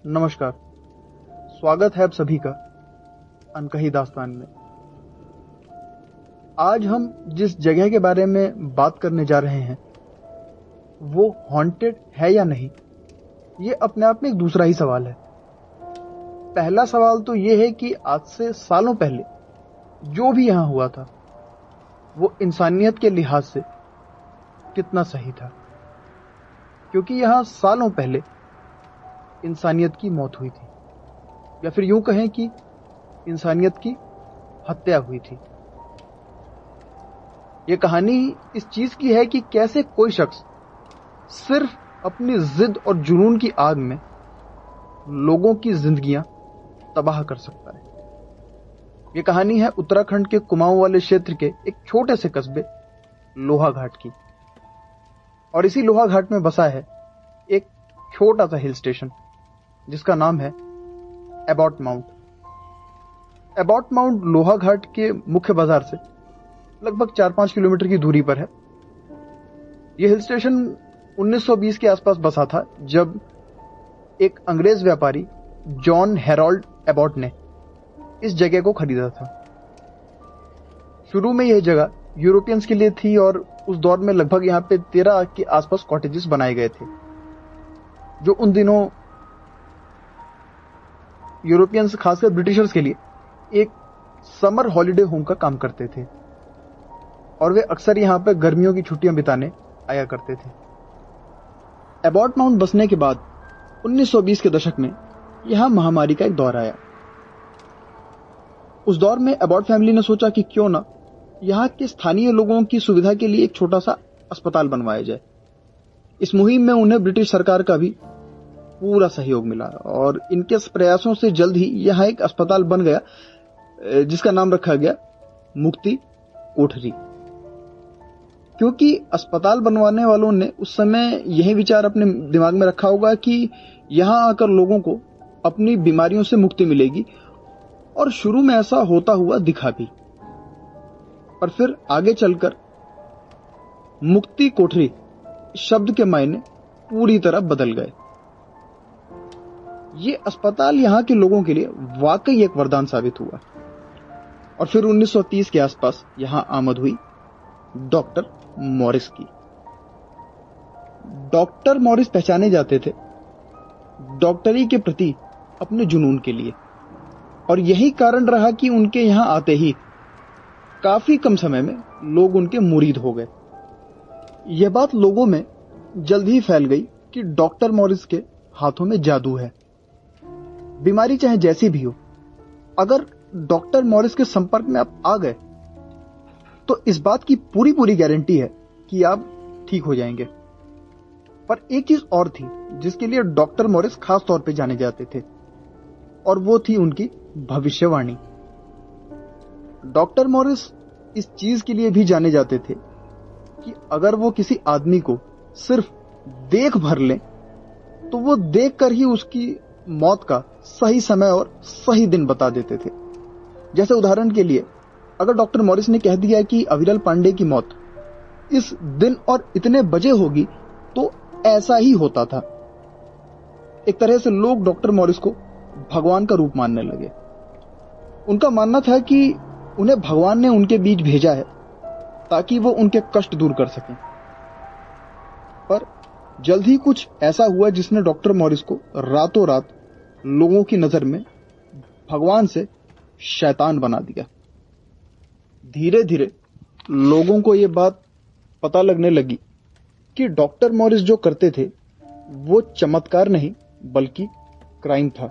नमस्कार। स्वागत है आप सभी का अनकही दास्तान में। आज हम जिस जगह के बारे में बात करने जा रहे हैं वो हॉन्टेड है या नहीं, ये अपने आप में एक दूसरा ही सवाल है। पहला सवाल तो ये है कि आज से सालों पहले जो भी यहाँ हुआ था वो इंसानियत के लिहाज से कितना सही था, क्योंकि यहाँ सालों पहले इंसानियत की मौत हुई थी, या फिर यूं कहें कि इंसानियत की हत्या हुई थी। ये कहानी इस चीज की है कि कैसे कोई शख्स सिर्फ अपनी जिद और जुनून की आग में लोगों की जिंदगियां तबाह कर सकता है। ये कहानी है उत्तराखंड के कुमाऊं वाले क्षेत्र के एक छोटे से कस्बे लोहाघाट की। और इसी लोहाघाट में बसा है एक छोटा सा हिल स्टेशन जिसका नाम है Abbott mount. Abbott mount Lohaghat के मुख्य बाजार से लगभग 4-5 किलोमीटर की दूरी पर है। यह हिल स्टेशन 1920 के आसपास बसा था, जब एक अंग्रेज व्यापारी जॉन हेरोल्ड एबॉट ने इस जगह को खरीदा था। शुरू में यह जगह यूरोपियंस के लिए थी और उस दौर में लगभग यहाँ पे 13 के आसपास कॉटेजेस बनाए गए थे, जो उन दिनों यूरोपियंस, खासकर ब्रिटिशर्स के लिए एक समर हॉलिडे होम का काम करते थे और वे अक्सर यहाँ पर गर्मियों की छुट्टियां बिताने आया करते थे। एबॉट माउंट बसने के बाद 1920 के दशक में यहां महामारी का एक दौर आया। उस दौर में एबॉट फैमिली ने सोचा कि क्यों ना यहाँ के स्थानीय लोगों की सुविधा के लिए एक छोटा सा अस्पताल बनवाया जाए। इस मुहिम में उन्हें ब्रिटिश सरकार का भी पूरा सहयोग मिला और इनके प्रयासों से जल्द ही यहाँ एक अस्पताल बन गया, जिसका नाम रखा गया मुक्ति कोठरी। क्योंकि अस्पताल बनवाने वालों ने उस समय यही विचार अपने दिमाग में रखा होगा कि यहां आकर लोगों को अपनी बीमारियों से मुक्ति मिलेगी, और शुरू में ऐसा होता हुआ दिखा भी। पर फिर आगे चलकर मुक्ति कोठरी शब्द के मायने पूरी तरह बदल गए। ये अस्पताल यहां के लोगों के लिए वाकई एक वरदान साबित हुआ। और फिर 1930 के आसपास यहां आमद हुई डॉक्टर मॉरिस की। डॉक्टर मॉरिस पहचाने जाते थे डॉक्टरी के प्रति अपने जुनून के लिए, और यही कारण रहा कि उनके यहां आते ही काफी कम समय में लोग उनके मुरीद हो गए। यह बात लोगों में जल्द ही फैल गई कि डॉक्टर मॉरिस के हाथों में जादू है। बीमारी चाहे जैसी भी हो, अगर डॉक्टर मॉरिस के संपर्क में आप आ गए तो इस बात की पूरी गारंटी है कि आप ठीक हो जाएंगे। पर एक चीज और थी जिसके लिए डॉक्टर मॉरिस खास तौर पे जाने जाते थे, और वो थी उनकी भविष्यवाणी। डॉक्टर मॉरिस इस चीज के लिए भी जाने जाते थे कि अगर वो किसी आदमी को सिर्फ देख भर लें तो वो देखकर ही उसकी मौत का सही समय और सही दिन बता देते थे। जैसे उदाहरण के लिए, अगर डॉक्टर मॉरिस ने कह दिया कि अविरल पांडे की मौत इस दिन और इतने बजे होगी, तो ऐसा ही होता था। एक तरह से लोग डॉक्टर मॉरिस को भगवान का रूप मानने लगे। उनका मानना था कि उन्हें भगवान ने उनके बीच भेजा है ताकि वो उनके कष्ट दूर कर सकें। पर जल्द ही कुछ ऐसा हुआ जिसने डॉक्टर मॉरिस को रातों रात लोगों की नजर में भगवान से शैतान बना दिया। धीरे धीरे लोगों को यह बात पता लगने लगी कि डॉक्टर मॉरिस जो करते थे वो चमत्कार नहीं बल्कि क्राइम था।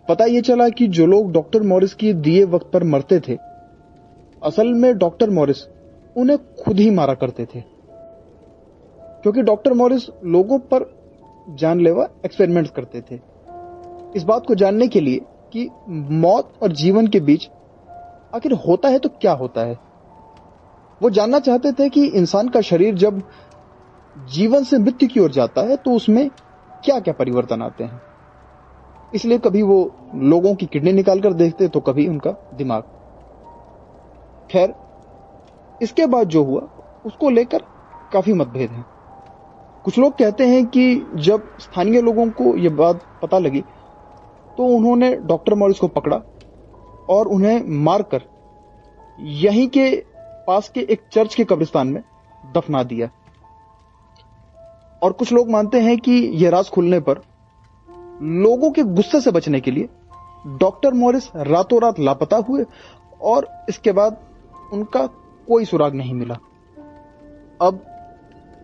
पता यह चला कि जो लोग डॉक्टर मॉरिस के दिए वक्त पर मरते थे, असल में डॉक्टर मॉरिस उन्हें खुद ही मारा करते थे। क्योंकि डॉक्टर मॉरिस लोगों पर जानलेवा एक्सपेरिमेंट्स करते थे, इस बात को जानने के लिए कि मौत और जीवन के बीच आखिर होता है तो क्या होता है। वो जानना चाहते थे कि इंसान का शरीर जब जीवन से मृत्यु की ओर जाता है तो उसमें क्या क्या परिवर्तन आते हैं। इसलिए कभी वो लोगों की किडनी निकाल कर देखते तो कभी उनका दिमाग। खैर, इसके बाद जो हुआ उसको लेकर काफी मतभेद हैं। कुछ लोग कहते हैं कि जब स्थानीय लोगों को यह बात पता लगी तो उन्होंने डॉक्टर मॉरिस को पकड़ा और उन्हें मारकर यहीं के पास के एक चर्च के कब्रिस्तान में दफना दिया। और कुछ लोग मानते हैं कि यह राज खुलने पर लोगों के गुस्से से बचने के लिए डॉक्टर मॉरिस रातों रात लापता हुए और इसके बाद उनका कोई सुराग नहीं मिला। अब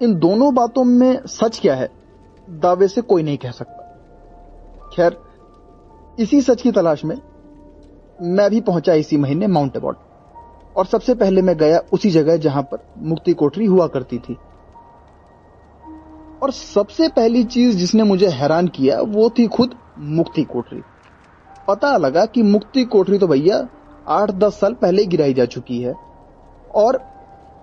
इन दोनों बातों में सच क्या है, दावे से कोई नहीं कह सकता। खैर, इसी सच की तलाश में मैं भी पहुंचा इसी महीने माउंट एबॉट, और सबसे पहले मैं गया उसी जगह जहां पर मुक्ति कोठरी हुआ करती थी। और सबसे पहली चीज जिसने मुझे हैरान किया वो थी खुद मुक्ति कोठरी। पता लगा कि मुक्ति कोठरी तो भैया 8-10 साल पहले गिराई जा चुकी है, और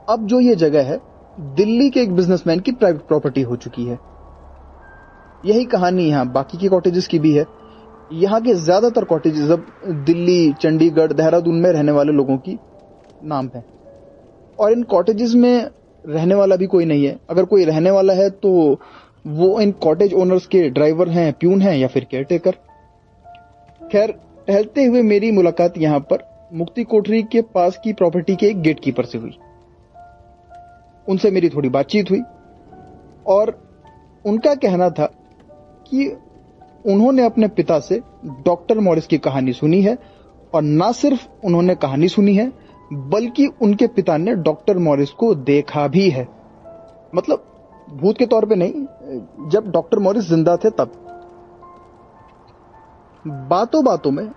अब जो ये जगह है दिल्ली के एक बिजनेसमैन की प्राइवेट प्रॉपर्टी हो चुकी है। यही कहानी यहाँ बाकी के कॉटेजेस की भी है। यहाँ के ज्यादातर कॉटेजेस अब दिल्ली, चंडीगढ़, देहरादून में रहने वाले लोगों की नाम है, और इन कॉटेजेस में रहने वाला भी कोई नहीं है। अगर कोई रहने वाला है तो वो इन कॉटेज ओनर्स के ड्राइवर हैं, प्यून हैं या फिर केयरटेकर। खैर, टहलते हुए मेरी मुलाकात यहाँ पर मुक्ति कोठरी के पास की प्रॉपर्टी के एक गेटकीपर से हुई। उनसे मेरी थोड़ी बातचीत हुई और उनका कहना था कि उन्होंने अपने पिता से डॉक्टर मॉरिस की कहानी सुनी है, और ना सिर्फ उन्होंने कहानी सुनी है बल्कि उनके पिता ने डॉक्टर मॉरिस को देखा भी है। मतलब भूत के तौर पे नहीं, जब डॉक्टर मॉरिस जिंदा थे तब। बातों बातों में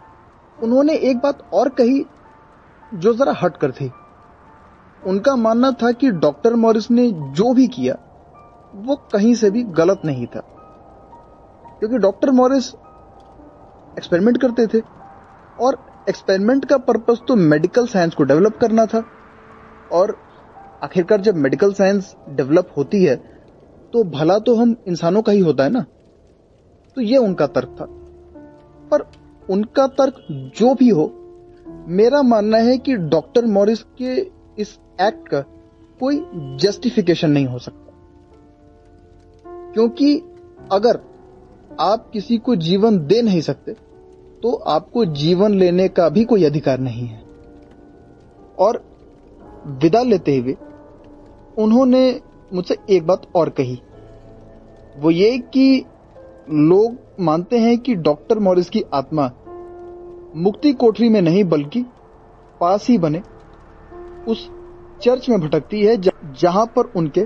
उन्होंने एक बात और कही जो जरा हटकर थी। उनका मानना था कि डॉक्टर मॉरिस ने जो भी किया वो कहीं से भी गलत नहीं था, क्योंकि डॉक्टर मॉरिस एक्सपेरिमेंट करते थे, और एक्सपेरिमेंट का पर्पस तो मेडिकल साइंस को डेवलप करना था। और आखिरकार जब मेडिकल साइंस डेवलप होती है तो भला तो हम इंसानों का ही होता है ना। तो ये उनका तर्क था। पर उनका तर्क जो भी हो, मेरा मानना है कि डॉक्टर मॉरिस के इस एक्ट का कोई जस्टिफिकेशन नहीं हो सकता, क्योंकि अगर आप किसी को जीवन दे नहीं सकते तो आपको जीवन लेने का भी कोई अधिकार नहीं है। और विदा लेते हुए उन्होंने मुझसे एक बात और कही, वो ये कि लोग मानते हैं कि डॉक्टर मॉरिस की आत्मा मुक्ति कोठरी में नहीं बल्कि पास ही बने उस चर्च में भटकती है जहां पर उनके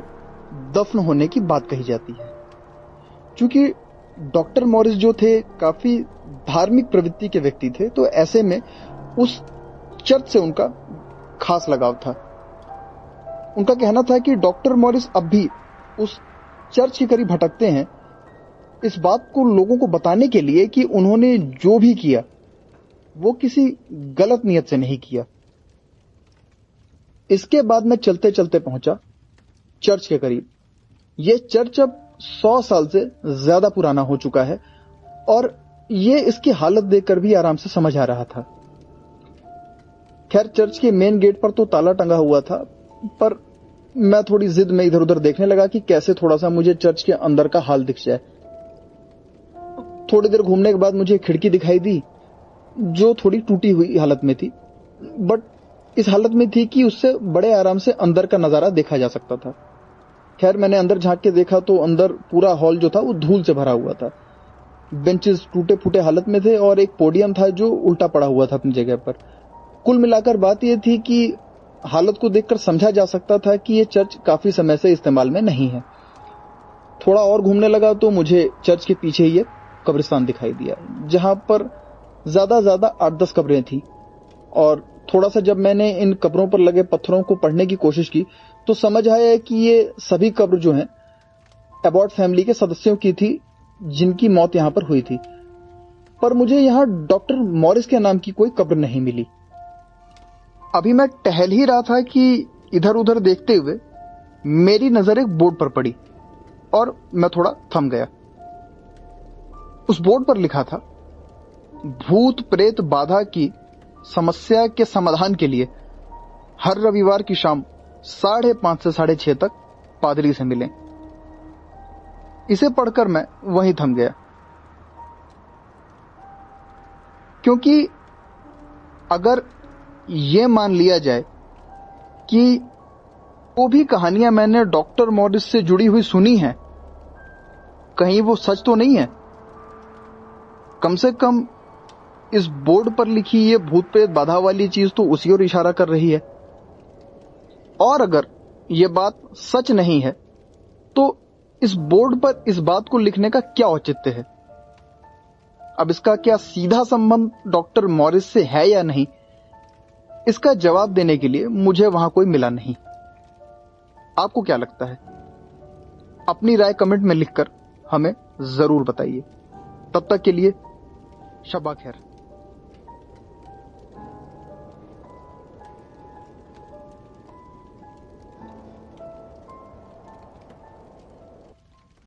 दफन होने की बात कही जाती है। क्योंकि डॉक्टर मॉरिस जो थे काफी धार्मिक प्रवृत्ति के व्यक्ति थे, तो ऐसे में उस चर्च से उनका खास लगाव था। उनका कहना था कि डॉक्टर मॉरिस अब भी उस चर्च के करीब भटकते हैं, इस बात को लोगों को बताने के लिए कि उन्होंने जो भी किया वो किसी गलत नियत से नहीं किया। इसके बाद मैं चलते चलते पहुंचा चर्च के करीब। यह चर्च अब 100 साल से ज्यादा पुराना हो चुका है, और ये इसकी हालत देखकर भी आराम से समझ आ रहा था। खैर, चर्च के मेन गेट पर तो ताला टंगा हुआ था, पर मैं थोड़ी जिद में इधर उधर देखने लगा कि कैसे थोड़ा सा मुझे चर्च के अंदर का हाल दिख जाए। थोड़ी देर घूमने के बाद मुझे खिड़की दिखाई दी जो थोड़ी टूटी हुई हालत में थी, बट इस हालत में थी कि उससे बड़े आराम से अंदर का नजारा देखा जा सकता था। खैर, मैंने अंदर झांक के देखा तो अंदर पूरा हॉल जो था वो धूल से भरा हुआ था। बेंचेस टूटे फूटे हालत में थे और एक पोडियम था जो उल्टा पड़ा हुआ था अपनी जगह पर। कुल मिलाकर बात यह थी कि हालत को देखकर समझा जा सकता था कि यह चर्च काफी समय से इस्तेमाल में नहीं है। थोड़ा और घूमने लगा तो मुझे चर्च के पीछे ही एक कब्रिस्तान दिखाई दिया, जहां पर ज्यादा 8-10 कब्रें थी। और थोड़ा सा जब मैंने इन कब्रों पर लगे पत्थरों को पढ़ने की कोशिश की तो समझ आया कि ये सभी कब्र जो हैं एबॉट फैमिली के सदस्यों की थी जिनकी मौत यहां पर हुई थी। पर मुझे यहां डॉक्टर मॉरिस के नाम की कोई कब्र नहीं मिली। अभी मैं टहल ही रहा था कि इधर उधर देखते हुए मेरी नजर एक बोर्ड पर पड़ी और मैं थोड़ा थम गया। उस बोर्ड पर लिखा था, भूत प्रेत बाधा की समस्या के समाधान के लिए हर रविवार की शाम 5:30 से 6:30 तक पादरी से मिलें। इसे पढ़कर मैं वहीं थम गया, क्योंकि अगर ये मान लिया जाए कि वो भी कहानियां मैंने डॉक्टर मॉरिस से जुड़ी हुई सुनी हैं, कहीं वो सच तो नहीं है। कम से कम इस बोर्ड पर लिखी ये भूत प्रेत बाधा वाली चीज तो उसी ओर इशारा कर रही है। और अगर ये बात सच नहीं है तो इस बोर्ड पर इस बात को लिखने का क्या औचित्य है? अब इसका क्या सीधा संबंध डॉक्टर मॉरिस से है या नहीं, इसका जवाब देने के लिए मुझे वहां कोई मिला नहीं। आपको क्या लगता है? अपनी राय कमेंट में लिखकर हमें जरूर बताइए। तब तक के लिए शब्बा खैर।